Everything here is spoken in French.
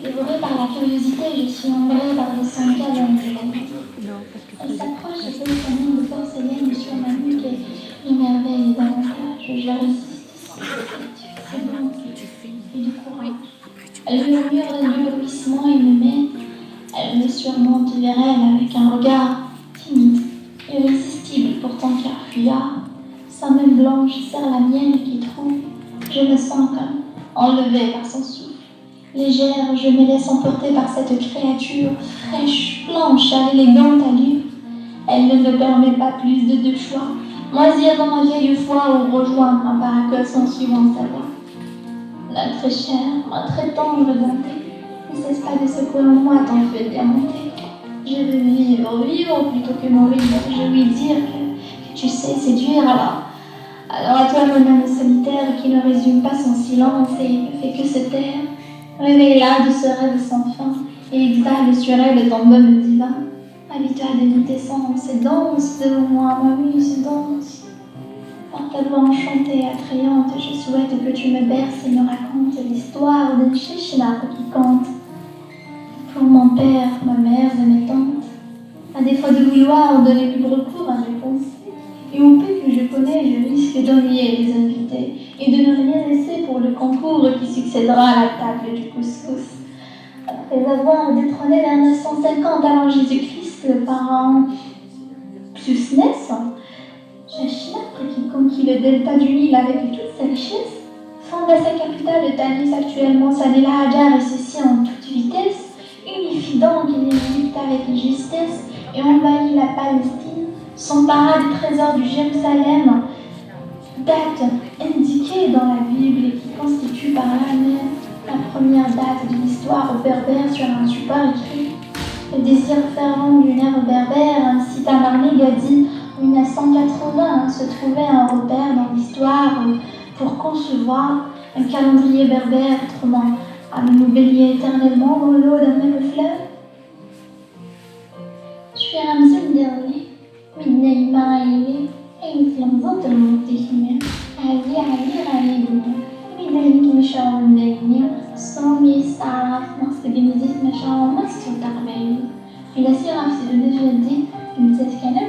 Dévorée par la curiosité, je suis embrée par le sang calme de la nuit. Elle s'approche et pose sa main de porcelaine sur ma nuque et j'émerveille davantage. Je résiste. C'est bon, et du courage. Elle murmure des bruissements et me met. Elle me surmonte vers elle avec un regard timide, irrésistible pourtant car fuyard. Sa main blanche serre la mienne qui trouve. Je me sens comme enlevée par son souffle. Légère, je me laisse emporter par cette créature fraîche, blanche, à l'élégante allure. Elle ne me permet pas plus de deux choix, moisir dans ma vieille foi ou rejoindre un paracosse en suivant sa voie. La très chère, ma très tendre bonté, ne cesse pas de secouer en moi ton feu diamanté. Je veux vivre, vivre plutôt que mourir. Je lui dire que tu sais séduire alors à toi mon âme solitaire qui ne résume pas son silence et ne fait que se taire. Réveille-la de ce rêve sans fin et exhale sur elle ton baume divin. Habite-toi de nuit tes sens et danse devant moi, ma muse, danse. Par ta voix enchantée et attrayante, je souhaite que tu me berces et me racontes l'histoire d'un chichinard qui cante. Pour mon père, ma mère et mes tantes, à défaut de vouloir donner libre cours à mes pensées, et au peu que je connais, je risque d'ennuyer les invités et de ne rien laisser pour le concours qui succédera à la table du couscous. Après avoir détrôné vers 950 avant Jésus-Christ, le parent Psusnès, Shashinapre qui conquit le delta du Nil avec toute sa richesse, fonda sa capitale Tanis, actuellement Sanela Hajar, et ceci en toute vitesse, unifie donc l'Égypte avec justesse et envahit la Palestine, s'empara des trésors du Jérusalem, date indiquée dans la Bible et qui constitue par là même la première date de l'histoire berbère sur un support écrit. Le désir fervent d'une ère berbère, cite Amarné Gadi, 1980, se trouvait un repère dans l'histoire pour concevoir un calendrier berbère, autrement à nous baigner éternellement dans l'eau d'un même fleuve. Je suis Ramzan dernier, midnight maïli, et une flamme de montéhimien, Ali Ali, midnight مشاعر دينية الصومي استعرف مقصد جنزيت مشاعر مستر تقبيل إلى سيرة في الدجاجة من تتكلم